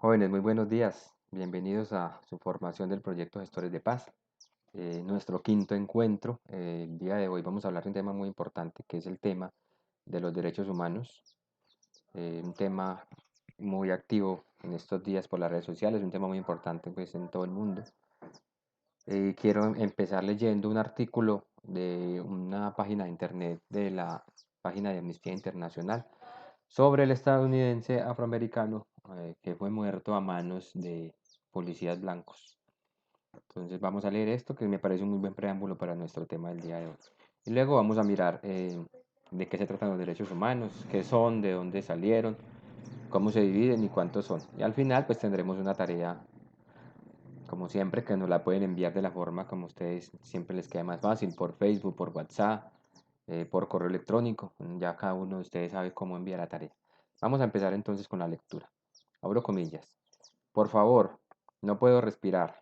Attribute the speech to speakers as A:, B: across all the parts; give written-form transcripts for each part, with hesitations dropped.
A: Jóvenes, muy buenos días. Bienvenidos a su formación del proyecto Gestores de Paz. Nuestro quinto encuentro. El día de hoy vamos a hablar de un tema muy importante que es el tema de los derechos humanos. Un tema muy activo en estos días por las redes sociales, un tema muy importante pues en todo el mundo. Quiero empezar leyendo un artículo de una página de internet de la página de Amnistía Internacional sobre el estadounidense afroamericano que fue muerto a manos de policías blancos. Entonces vamos a leer esto que me parece un muy buen preámbulo para nuestro tema del día de hoy. Y luego vamos a mirar de qué se tratan los derechos humanos, qué son, de dónde salieron, cómo se dividen y cuántos son. Y al final pues tendremos una tarea, como siempre, que nos la pueden enviar de la forma como ustedes siempre les quede más fácil, por Facebook, por WhatsApp, por correo electrónico. Ya cada uno de ustedes sabe cómo enviar la tarea. Vamos a empezar entonces con la lectura. Abro comillas. Por favor, no puedo respirar,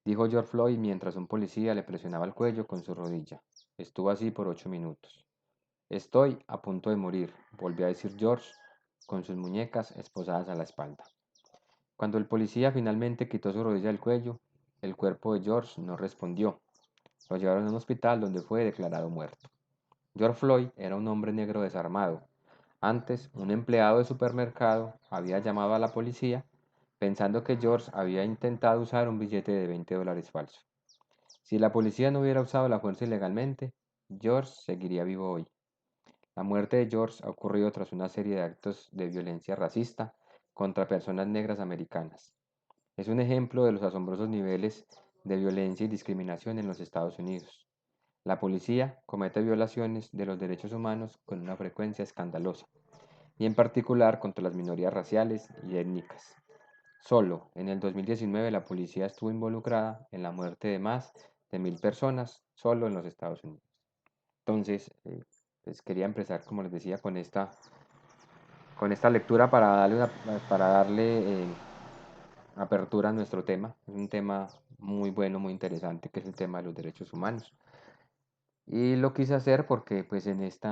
A: dijo George Floyd mientras un policía le presionaba el cuello con su rodilla. Estuvo así por 8 minutos. Estoy a punto de morir, volvió a decir George con sus muñecas esposadas a la espalda. Cuando el policía finalmente quitó su rodilla del cuello, el cuerpo de George no respondió. Lo llevaron a un hospital donde fue declarado muerto. George Floyd era un hombre negro desarmado. Antes, un empleado de supermercado había llamado a la policía pensando que George había intentado usar un billete de $20 falso. Si la policía no hubiera usado la fuerza ilegalmente, George seguiría vivo hoy. La muerte de George ha ocurrido tras una serie de actos de violencia racista contra personas negras americanas. Es un ejemplo de los asombrosos niveles de violencia y discriminación en los Estados Unidos. La policía comete violaciones de los derechos humanos con una frecuencia escandalosa, y en particular contra las minorías raciales y étnicas. Solo en el 2019 la policía estuvo involucrada en la muerte de más de 1.000 personas solo en los Estados Unidos. Entonces, pues quería empezar, como les decía, con esta lectura para darle apertura a nuestro tema. Es un tema muy bueno, muy interesante, que es el tema de los derechos humanos. Y lo quise hacer porque, pues, en este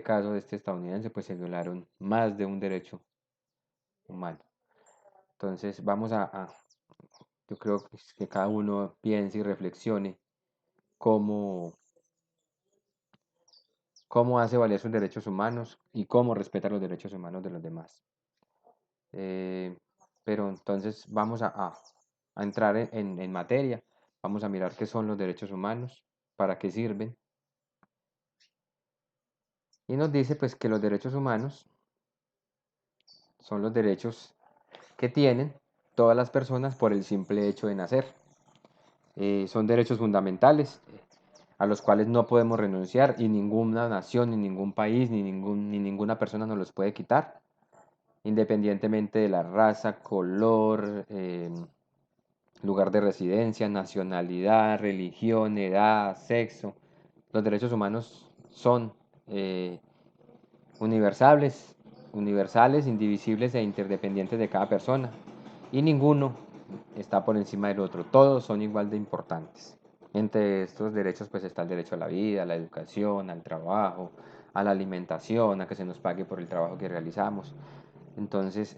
A: caso de este estadounidense, pues se violaron más de un derecho humano. Entonces, yo creo que cada uno piense y reflexione cómo, cómo hace valer sus derechos humanos y cómo respeta los derechos humanos de los demás. Eh, pero entonces vamos a entrar en materia, vamos a mirar qué son los derechos humanos, para qué sirven, y nos dice pues que los derechos humanos son los derechos que tienen todas las personas por el simple hecho de nacer. Son derechos fundamentales a los cuales no podemos renunciar y ninguna nación, ni ningún país, ni ninguna persona nos los puede quitar, independientemente de la raza, color, lugar de residencia, nacionalidad, religión, edad, sexo. Los derechos humanos son eh, universales, universales, indivisibles e interdependientes de cada persona. Y ninguno está por encima del otro. Todos son igual de importantes. Entre estos derechos pues está el derecho a la vida, a la educación, al trabajo, a la alimentación, a que se nos pague por el trabajo que realizamos. Entonces,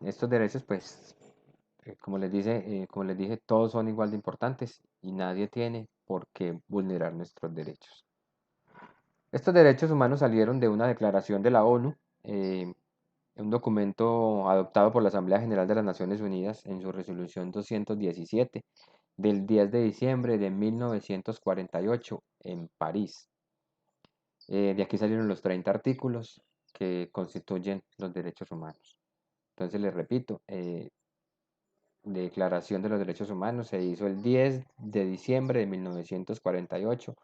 A: estos derechos pues como les dije, todos son igual de importantes y nadie tiene por qué vulnerar nuestros derechos. Estos derechos humanos salieron de una declaración de la ONU, eh, un documento adoptado por la Asamblea General de las Naciones Unidas en su resolución 217 del 10 de diciembre de 1948 en París. De aquí salieron los 30 artículos que constituyen los derechos humanos. Entonces les repito, Declaración de los Derechos Humanos se hizo el 10 de diciembre de 1948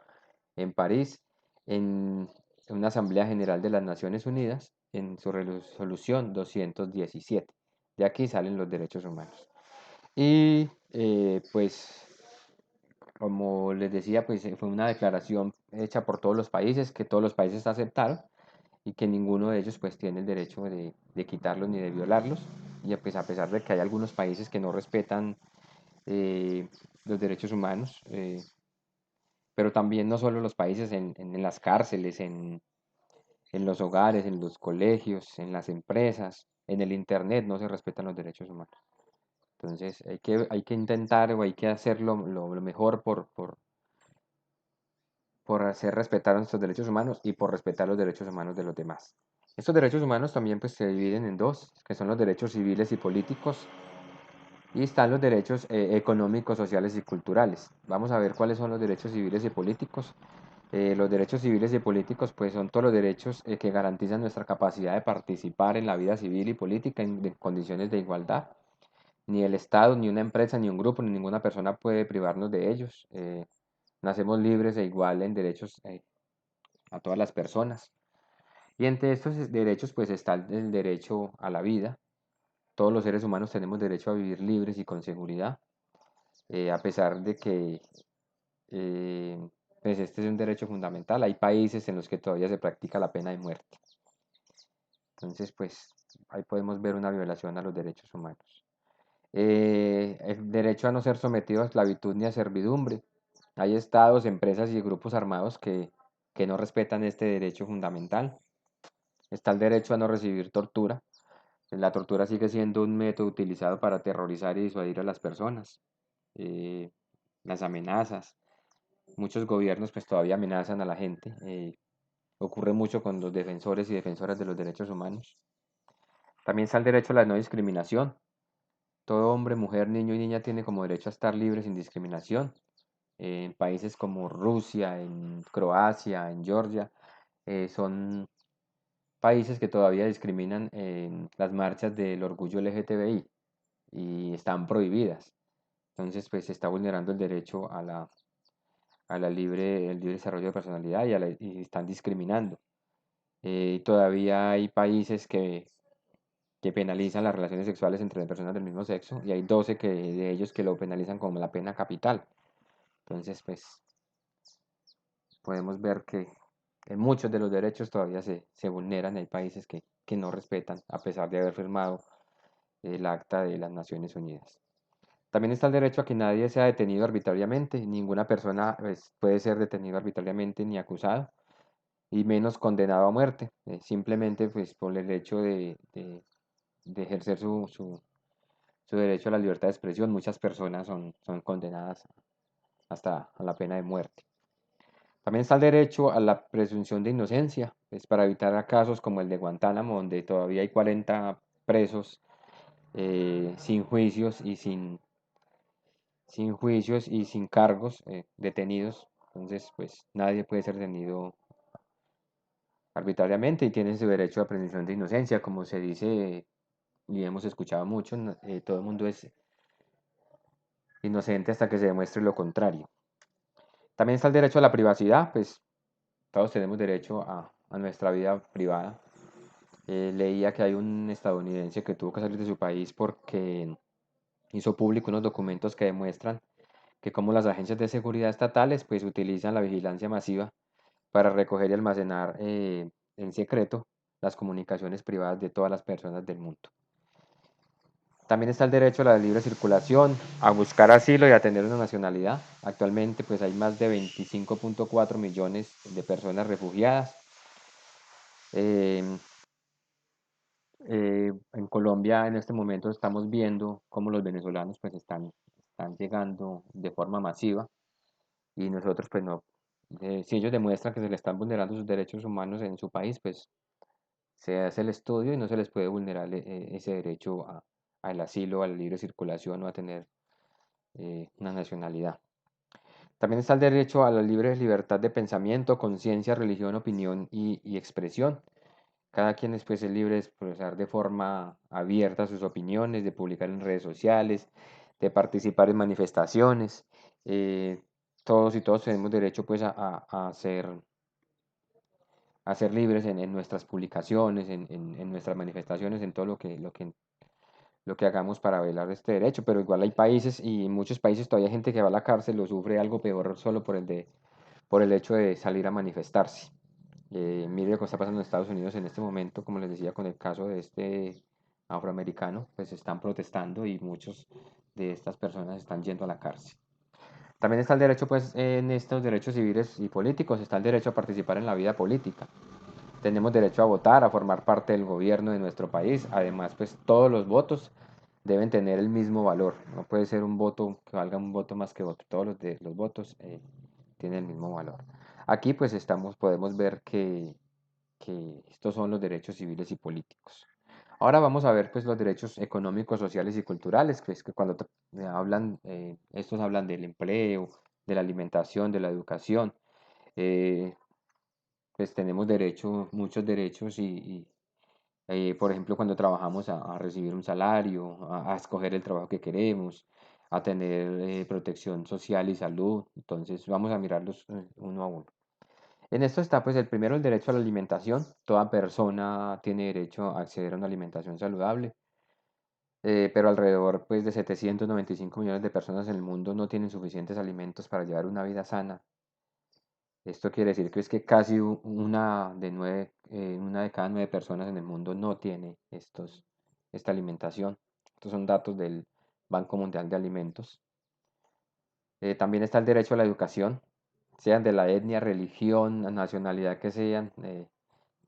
A: en París, en una Asamblea General de las Naciones Unidas, en su resolución 217. De aquí salen los derechos humanos. Y pues, como les decía, pues fue una declaración hecha por todos los países, que todos los países aceptaron y que ninguno de ellos pues tiene el derecho de quitarlos ni de violarlos. Y pues a pesar de que hay algunos países que no respetan eh, los derechos humanos, pero también no solo los países en las cárceles, en los hogares, en los colegios, en las empresas, en el internet no se respetan los derechos humanos. Entonces hay que intentar o hay que hacer lo mejor por hacer respetar nuestros derechos humanos y por respetar los derechos humanos de los demás. Estos derechos humanos también pues se dividen en dos, que son los derechos civiles y políticos, y están los derechos económicos, sociales y culturales. Vamos a ver cuáles son los derechos civiles y políticos. Los derechos civiles y políticos pues son todos los derechos que garantizan nuestra capacidad de participar en la vida civil y política en condiciones de igualdad. Ni el Estado, ni una empresa, ni un grupo, ni ninguna persona puede privarnos de ellos. Nacemos libres e iguales en derechos a todas las personas. Y entre estos derechos pues está el derecho a la vida. Todos los seres humanos tenemos derecho a vivir libres y con seguridad, a pesar de que eh, pues este es un derecho fundamental. Hay países en los que todavía se practica la pena de muerte. Entonces pues ahí podemos ver una violación a los derechos humanos. El derecho a no ser sometido a esclavitud ni a servidumbre. Hay estados, empresas y grupos armados que no respetan este derecho fundamental. Está el derecho a no recibir tortura. La tortura sigue siendo un método utilizado para aterrorizar y disuadir a las personas. Eh, las amenazas. Muchos gobiernos pues todavía amenazan a la gente. Ocurre mucho con los defensores y defensoras de los derechos humanos. También está el derecho a la no discriminación. Todo hombre, mujer, niño y niña tiene como derecho a estar libre sin discriminación. En países como Rusia, en Croacia, en Georgia, son países que todavía discriminan en las marchas del orgullo LGTBI y están prohibidas. Entonces, pues se está vulnerando el derecho el libre desarrollo de personalidad y están discriminando. Todavía hay países que penalizan las relaciones sexuales entre personas del mismo sexo y hay 12 de ellos que lo penalizan como la pena capital. Entonces, pues podemos ver que muchos de los derechos todavía se vulneran. Hay países que no respetan a pesar de haber firmado el Acta de las Naciones Unidas. También está el derecho a que nadie sea detenido arbitrariamente. Ninguna persona pues, puede ser detenido arbitrariamente ni acusado y menos condenado a muerte. Simplemente pues, por el hecho de ejercer su derecho a la libertad de expresión, muchas personas son condenadas hasta a la pena de muerte. También está el derecho a la presunción de inocencia, pues para evitar casos como el de Guantánamo, donde todavía hay 40 presos sin juicios y sin juicios y sin cargos detenidos. Entonces, pues nadie puede ser detenido arbitrariamente y tiene su derecho a presunción de inocencia, como se dice y hemos escuchado mucho, todo el mundo es inocente hasta que se demuestre lo contrario. También está el derecho a la privacidad, pues todos tenemos derecho a nuestra vida privada. Leía que hay un estadounidense que tuvo que salir de su país porque hizo público unos documentos que demuestran que como las agencias de seguridad estatales pues utilizan la vigilancia masiva para recoger y almacenar en secreto las comunicaciones privadas de todas las personas del mundo. También está el derecho a la libre circulación, a buscar asilo y a tener una nacionalidad. Actualmente pues hay más de 25.4 millones de personas refugiadas. Eh, en Colombia en este momento estamos viendo cómo los venezolanos pues están llegando de forma masiva y nosotros pues no, si ellos demuestran que se les están vulnerando sus derechos humanos en su país, pues se hace el estudio y no se les puede vulnerar ese derecho al asilo, a la libre circulación o a tener una nacionalidad. También está el derecho a la libre libertad de pensamiento, conciencia, religión, opinión y expresión. Cada quien después es libre de expresar de forma abierta sus opiniones, de publicar en redes sociales, de participar en manifestaciones. Eh, todos y todos tenemos derecho pues a ser libres en nuestras publicaciones, en nuestras manifestaciones, en todo lo que hagamos para velar este derecho. Pero igual hay países y en muchos países todavía hay gente que va a la cárcel o sufre algo peor solo por el hecho de salir a manifestarse. Mire lo que está pasando en Estados Unidos en este momento, como les decía, con el caso de este afroamericano, pues están protestando y muchos de estas personas están yendo a la cárcel. También está el derecho, pues, en estos derechos civiles y políticos, está el derecho a participar en la vida política. Tenemos derecho a votar, a formar parte del gobierno de nuestro país. Además, pues todos los votos deben tener el mismo valor. No puede ser un voto que valga un voto más que otro. Todos los votos tienen el mismo valor. Aquí pues podemos ver que estos son los derechos civiles y políticos. Ahora vamos a ver pues los derechos económicos, sociales y culturales, que es que cuando estos hablan del empleo, de la alimentación, de la educación. eh, pues tenemos muchos derechos por ejemplo, cuando trabajamos a recibir un salario, a escoger el trabajo que queremos, a tener protección social y salud. Entonces vamos a mirarlos uno a uno. En esto está pues el primero, el derecho a la alimentación. Toda persona tiene derecho a acceder a una alimentación saludable, pero alrededor pues de 795 millones de personas en el mundo no tienen suficientes alimentos para llevar una vida sana. Esto quiere decir que es que casi una de cada 9 personas en el mundo no tiene esta alimentación. Estos son datos del Banco Mundial de Alimentos. También está el derecho a la educación, sean de la etnia, religión, nacionalidad que sean.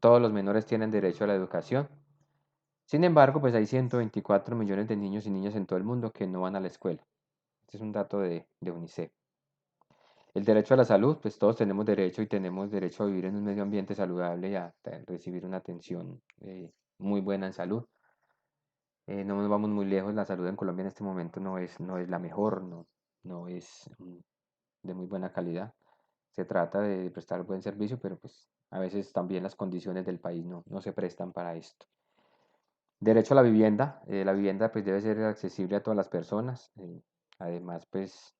A: Todos los menores tienen derecho a la educación. Sin embargo, pues hay 124 millones de niños y niñas en todo el mundo que no van a la escuela. Este es un dato de UNICEF. El derecho a la salud, pues todos tenemos derecho y tenemos derecho a vivir en un medio ambiente saludable y a recibir una atención muy buena en salud. No nos vamos muy lejos, la salud en Colombia en este momento no es la mejor, no es de muy buena calidad. Se trata de prestar buen servicio, pero pues a veces también las condiciones del país no se prestan para esto. Derecho a la vivienda pues debe ser accesible a todas las personas. Además, pues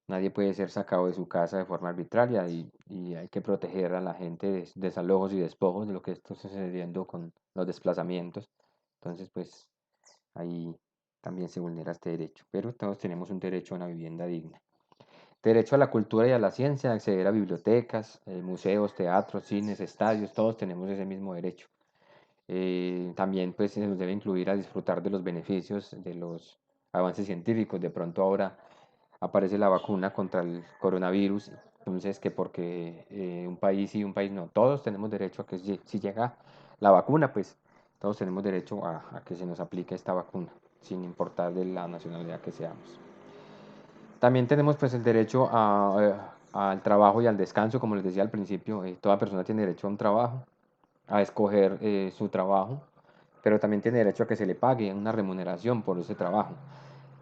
A: nadie puede ser sacado de su casa de forma arbitraria y hay que proteger a la gente de desalojos y despojos de lo que está sucediendo con los desplazamientos. Entonces, pues ahí también se vulnera este derecho, pero todos tenemos un derecho a una vivienda digna. Derecho a la cultura y a la ciencia, acceder a bibliotecas, museos, teatros, cines, estadios, todos tenemos ese mismo derecho. También pues se nos debe incluir a disfrutar de los beneficios de los avances científicos. De pronto ahora aparece la vacuna contra el coronavirus, entonces que porque un país sí, un país no, todos tenemos derecho a que si llega la vacuna, pues todos tenemos derecho a que se nos aplique esta vacuna, sin importar de la nacionalidad que seamos. También tenemos pues el derecho al trabajo y al descanso, como les decía al principio, toda persona tiene derecho a un trabajo, a escoger su trabajo, pero también tiene derecho a que se le pague una remuneración por ese trabajo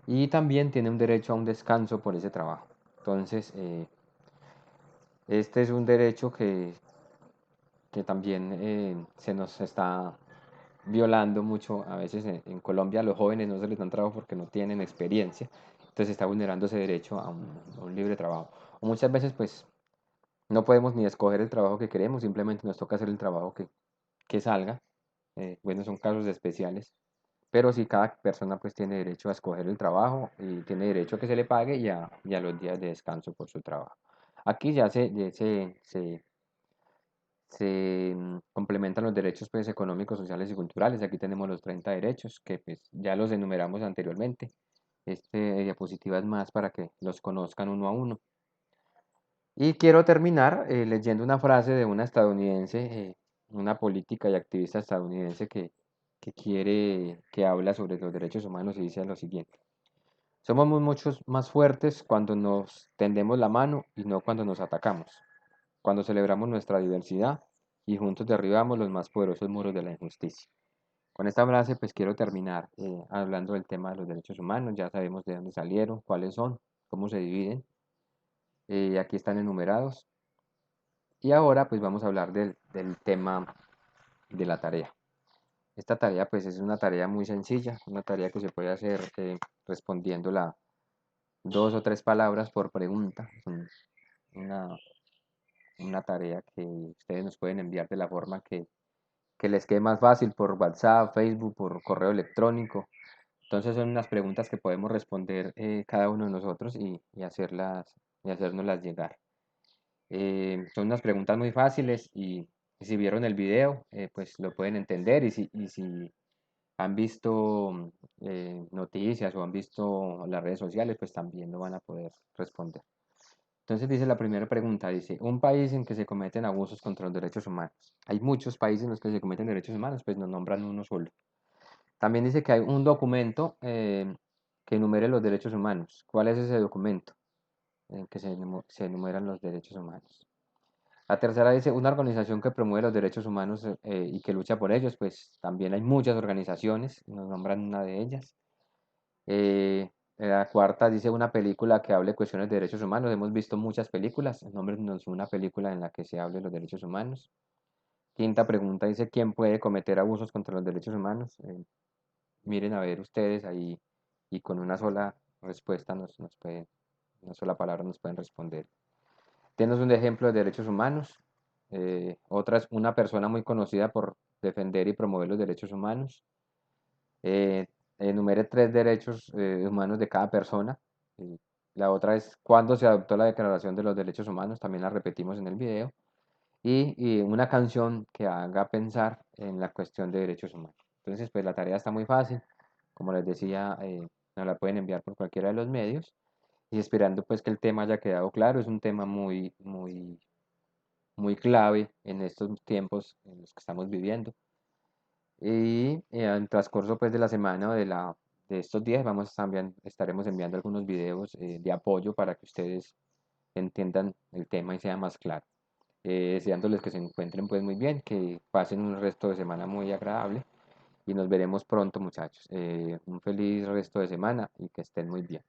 A: y también tiene un derecho a un descanso por ese trabajo. Entonces, este es un derecho que también se nos está violando mucho. A veces en Colombia a los jóvenes no se les dan trabajo porque no tienen experiencia, entonces se está vulnerando ese derecho a un libre trabajo. O muchas veces pues no podemos ni escoger el trabajo que queremos, simplemente nos toca hacer el trabajo que salga. Bueno, son casos especiales, pero sí cada persona pues tiene derecho a escoger el trabajo y tiene derecho a que se le pague y a los días de descanso por su trabajo. Aquí ya se complementan los derechos pues, económicos, sociales y culturales. Aquí tenemos los 30 derechos que pues, ya los enumeramos anteriormente. Este diapositiva es más para que los conozcan uno a uno. Y quiero terminar leyendo una frase de una estadounidense, una política y activista estadounidense que habla sobre los derechos humanos y dice lo siguiente. Somos muchos más fuertes cuando nos tendemos la mano y no cuando nos atacamos, cuando celebramos nuestra diversidad y juntos derribamos los más poderosos muros de la injusticia. Con esta frase pues quiero terminar hablando del tema de los derechos humanos. Ya sabemos de dónde salieron, cuáles son, cómo se dividen. Aquí están enumerados. Y ahora pues vamos a hablar del tema de la tarea. Esta tarea pues es una tarea muy sencilla, una tarea que se puede hacer respondiendo la 2 o 3 palabras por pregunta. Es una, una tarea que ustedes nos pueden enviar de la forma que les quede más fácil por WhatsApp, Facebook, por correo electrónico. Entonces son unas preguntas que podemos responder cada uno de nosotros y hacérnoslas llegar. Son unas preguntas muy fáciles y si vieron el video, pues lo pueden entender y si han visto noticias o han visto las redes sociales, pues también lo van a poder responder. Entonces dice la primera pregunta, dice, un país en que se cometen abusos contra los derechos humanos. Hay muchos países en los que se cometen derechos humanos, pues nos nombran uno solo. También dice que hay un documento que enumere los derechos humanos. ¿Cuál es ese documento en que se enumeran los derechos humanos? La tercera dice, una organización que promueve los derechos humanos y que lucha por ellos, pues también hay muchas organizaciones, nos nombran una de ellas. La cuarta dice una película que hable de cuestiones de derechos humanos. Hemos visto muchas películas, nómbrenos una película en la que se hable de los derechos humanos. Quinta pregunta dice, ¿quién puede cometer abusos contra los derechos humanos? Miren a ver ustedes ahí y con una sola respuesta nos pueden, una sola palabra nos pueden responder. Tienes un ejemplo de derechos humanos. Otra es una persona muy conocida por defender y promover los derechos humanos. Eh, Enumere tres derechos humanos de cada persona. Eh, la otra es cuándo se adoptó la Declaración de los Derechos Humanos, también la repetimos en el video. Y una canción que haga pensar en la cuestión de derechos humanos. Entonces, pues la tarea está muy fácil. Como les decía, nos la pueden enviar por cualquiera de los medios. Y esperando pues que el tema haya quedado claro, es un tema muy clave en estos tiempos en los que estamos viviendo. Y en el transcurso pues de la semana o de estos días vamos también, estaremos enviando algunos videos de apoyo para que ustedes entiendan el tema y sea más claro. Deseándoles que se encuentren pues muy bien, que pasen un resto de semana muy agradable y nos veremos pronto muchachos. Un feliz resto de semana y que estén muy bien.